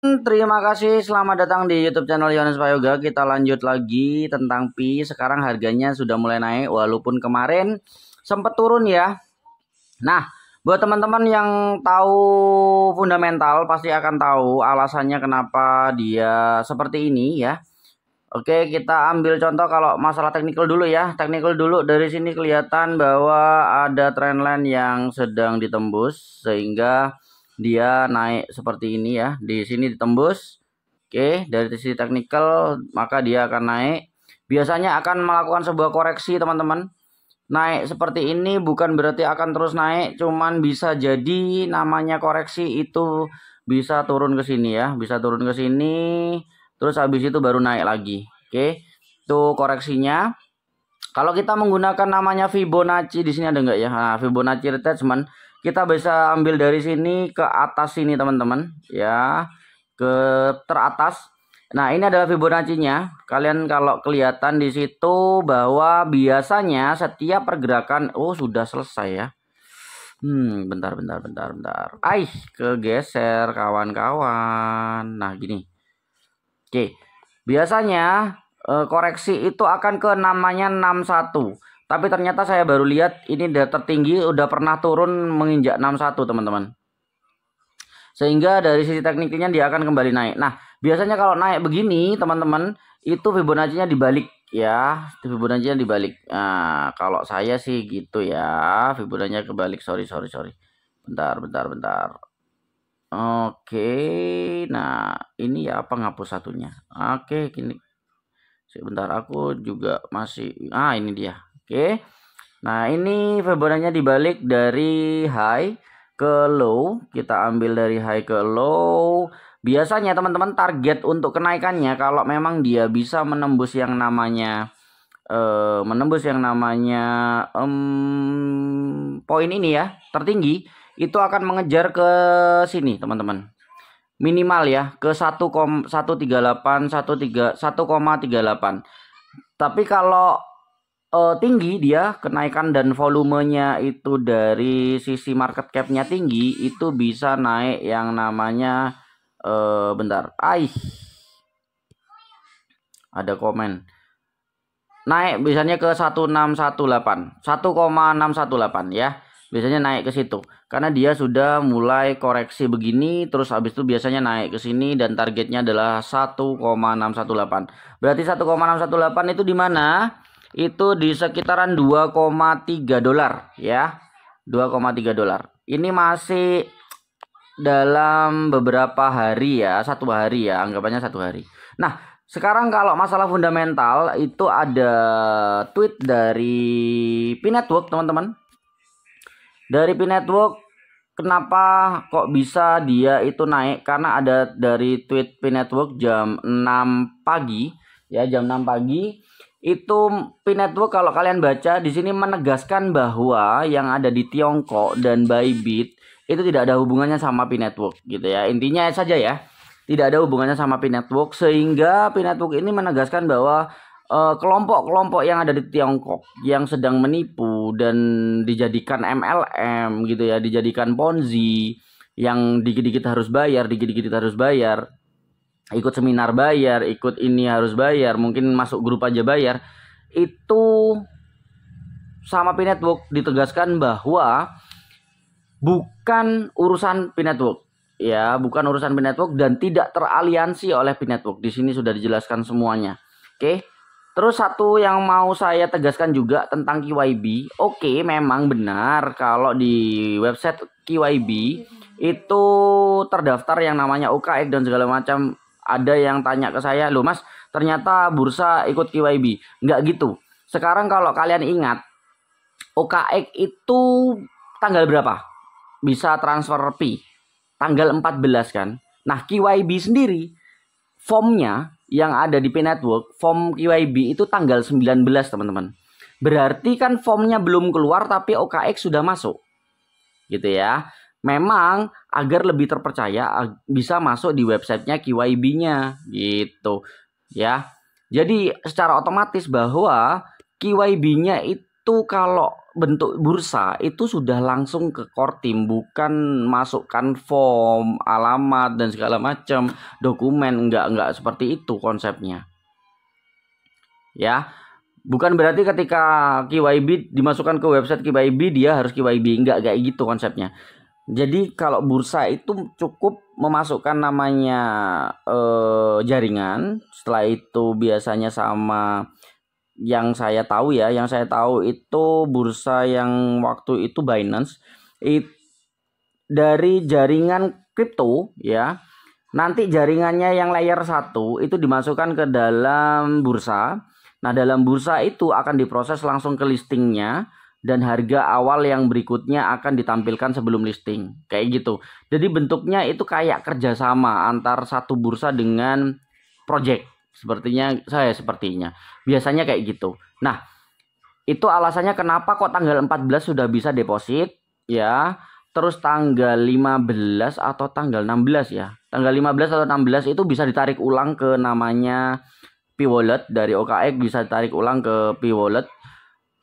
Terima kasih, selamat datang di YouTube channel Yohanes Prayoga. Kita lanjut lagi tentang Pi. Sekarang harganya sudah mulai naik, walaupun kemarin sempat turun ya. Nah, buat teman-teman yang tahu fundamental pasti akan tahu alasannya kenapa dia seperti ini ya. Oke, kita ambil contoh kalau masalah technical dulu ya. Technical dulu, dari sini kelihatan bahwa ada trendline yang sedang ditembus sehingga dia naik seperti ini ya. Di sini ditembus. Oke, dari sisi technical maka dia akan naik. Biasanya akan melakukan sebuah koreksi, teman-teman. Naik seperti ini bukan berarti akan terus naik, cuman bisa jadi namanya koreksi itu bisa turun ke sini ya, bisa turun ke sini. Terus habis itu baru naik lagi. Oke, itu koreksinya. Kalau kita menggunakan namanya Fibonacci, di sini ada nggak ya? Nah, Fibonacci retracement kita bisa ambil dari sini ke atas sini teman-teman ya, ke teratas. Nah, ini adalah Fibonacci-nya. Kalian kalau kelihatan di situ bahwa biasanya setiap pergerakan, oh sudah selesai ya. Bentar. Kegeser kawan-kawan. Nah, gini. Oke, biasanya koreksi itu akan ke namanya 61. Tapi ternyata saya baru lihat ini udah tertinggi, udah pernah turun menginjak 61 teman-teman. Sehingga dari sisi tekniknya dia akan kembali naik. Nah, biasanya kalau naik begini teman-teman, itu Fibonacci-nya dibalik ya. Fibonacci-nya dibalik. Nah, kalau saya sih gitu ya. Fibonacci-nya kebalik. Sorry. Bentar. Oke, nah ini ya apa ngapus satunya. Oke, gini. Sebentar aku juga masih. Ini dia. Oke. Nah, ini Fibonacci dibalik dari high ke low. Kita ambil dari high ke low. Biasanya teman-teman target untuk kenaikannya kalau memang dia bisa menembus yang namanya poin ini ya, tertinggi, itu akan mengejar ke sini teman-teman, minimal ya ke 1,138. Tapi kalau tinggi dia kenaikan dan volumenya itu dari sisi market capnya tinggi, itu bisa naik yang namanya bentar, ada komen naik biasanya ke 1,618 ya, biasanya naik ke situ karena dia sudah mulai koreksi begini, terus habis itu biasanya naik ke sini dan targetnya adalah 1,618. Berarti 1,618 itu di mana? Itu di sekitaran 2,3 dolar ya, 2,3 dolar. Ini masih dalam beberapa hari ya, satu hari ya, anggapannya satu hari. Nah, sekarang kalau masalah fundamental itu ada tweet dari P-Network teman-teman. Dari P-Network, kenapa kok bisa dia itu naik? Karena ada dari tweet P-Network jam 6 pagi ya, jam 6 pagi. Itu P-Network kalau kalian baca di sini menegaskan bahwa yang ada di Tiongkok dan Bybit itu tidak ada hubungannya sama P-Network gitu ya. Intinya saja ya, tidak ada hubungannya sama P-Network, sehingga P-Network ini menegaskan bahwa kelompok-kelompok yang ada di Tiongkok yang sedang menipu dan dijadikan MLM gitu ya, dijadikan Ponzi, yang dikit-dikit harus bayar, ikut seminar bayar, ikut ini harus bayar, mungkin masuk grup aja bayar, itu sama P-Network ditegaskan bahwa bukan urusan P-Network. Ya, bukan urusan P-Network dan tidak teraliansi oleh P-Network. Di sini sudah dijelaskan semuanya. Oke. Terus satu yang mau saya tegaskan juga tentang QYB. Oke, memang benar kalau di website QYB itu terdaftar yang namanya OKX dan segala macam. Ada yang tanya ke saya, "Loh Mas, ternyata bursa ikut QYB." Nggak gitu. Sekarang kalau kalian ingat, OKX itu tanggal berapa bisa transfer Pi? Tanggal 14 kan. Nah, QYB sendiri formnya yang ada di P-Network, form QYB itu tanggal 19 teman-teman. Berarti kan formnya belum keluar tapi OKX sudah masuk gitu ya. Memang agar lebih terpercaya bisa masuk di websitenya QYB-nya gitu ya. Jadi secara otomatis bahwa QYB-nya itu itu kalau bentuk bursa itu sudah langsung ke core team, bukan masukkan form, alamat dan segala macam, dokumen, enggak seperti itu konsepnya. Ya. Bukan berarti ketika KYB dimasukkan ke website KYB dia harus KYB, enggak kayak gitu konsepnya. Jadi kalau bursa itu cukup memasukkan namanya jaringan, setelah itu biasanya sama yang saya tahu itu bursa yang waktu itu Binance dari jaringan kripto ya. Nanti jaringannya yang layer 1 itu dimasukkan ke dalam bursa. Nah, dalam bursa itu akan diproses langsung ke listingnya dan harga awal yang berikutnya akan ditampilkan sebelum listing. Kayak gitu. Jadi bentuknya itu kayak kerjasama antar satu bursa dengan project. Sepertinya. Biasanya kayak gitu. Nah, itu alasannya kenapa kok tanggal 14 sudah bisa deposit ya. Terus tanggal 15 atau tanggal 16 ya. Tanggal 15 atau 16 itu bisa ditarik ulang ke namanya P-Wallet dari OKX, bisa ditarik ulang ke P-Wallet.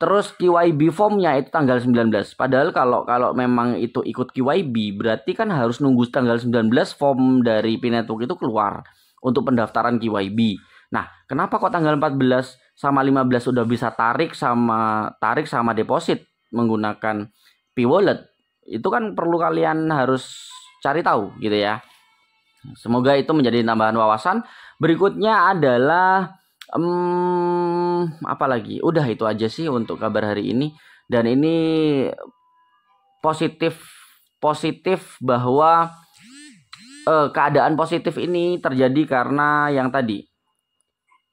Terus KYB formnya itu tanggal 19. Padahal kalau memang itu ikut KYB berarti kan harus nunggu tanggal 19 form dari P-Network itu keluar untuk pendaftaran KYB. Nah, kenapa kok tanggal 14 sama 15 sudah bisa tarik sama deposit menggunakan P-Wallet? Itu kan perlu kalian harus cari tahu gitu ya. Semoga itu menjadi tambahan wawasan. Berikutnya adalah apa lagi? Udah itu aja sih untuk kabar hari ini. Dan ini positif bahwa keadaan positif ini terjadi karena yang tadi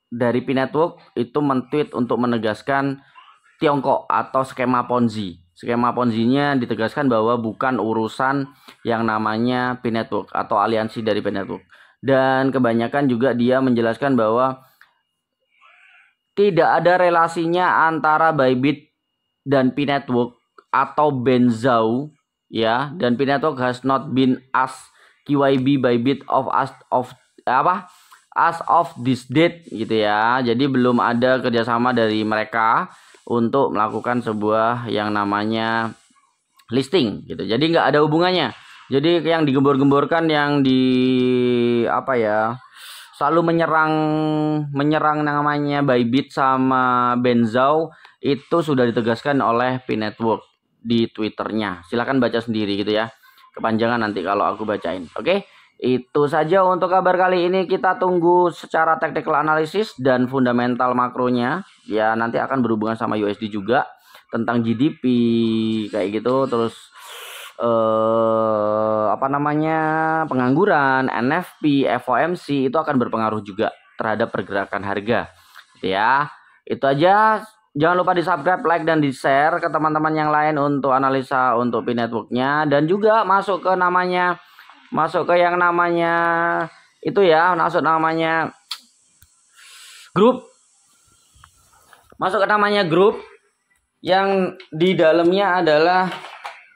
dari P-Network itu men-tweet untuk menegaskan Tiongkok atau skema Ponzi. Skema Ponzi-nya ditegaskan bahwa bukan urusan yang namanya P-Network atau aliansi dari P-Network. Dan kebanyakan juga dia menjelaskan bahwa tidak ada relasinya antara Bybit dan P-Network atau Benzhou ya, dan P-Network has not been asked KYB Bybit as of this date gitu ya. Jadi belum ada kerjasama dari mereka untuk melakukan sebuah yang namanya listing gitu. Jadi nggak ada hubungannya. Jadi yang digembor-gemborkan yang selalu menyerang namanya Bybit sama Benzhou itu sudah ditegaskan oleh P-Network di Twitternya. Silahkan baca sendiri gitu ya. Kepanjangan nanti kalau aku bacain. Oke. Itu saja untuk kabar kali ini. Kita tunggu secara technical analysis dan fundamental makronya. Ya nanti akan berhubungan sama USD juga. Tentang GDP kayak gitu. Terus pengangguran, NFP, FOMC itu akan berpengaruh juga terhadap pergerakan harga. Gitu ya. Itu aja. Jangan lupa di subscribe, like, dan di share ke teman-teman yang lain untuk analisa untuk P-Networknya. Dan juga masuk ke yang namanya itu ya, grup. Masuk ke namanya grup yang di dalamnya adalah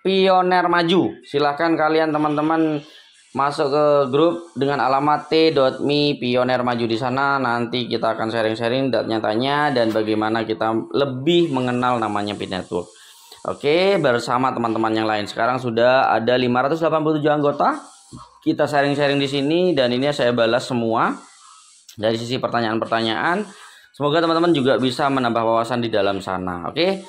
Pioner Maju. Silahkan kalian teman-teman masuk ke grup dengan alamat t.me Pioner Maju. Di sana nanti kita akan sharing-sharing tanya-tanya dan bagaimana kita lebih mengenal namanya P-Network. Oke, bersama teman-teman yang lain. Sekarang sudah ada 587 anggota. Kita sharing-sharing di sini dan ini saya balas semua dari sisi pertanyaan-pertanyaan. Semoga teman-teman juga bisa menambah wawasan di dalam sana. Oke.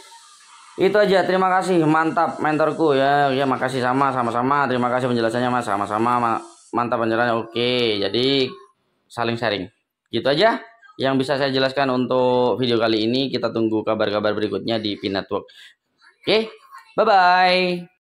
Itu aja. Terima kasih. Mantap mentorku ya. Ya makasih sama-sama. Terima kasih penjelasannya Mas. Sama-sama mantap penjelasannya. Oke. Jadi saling sharing. Gitu aja yang bisa saya jelaskan untuk video kali ini. Kita tunggu kabar-kabar berikutnya di P-Network. Oke. Bye bye.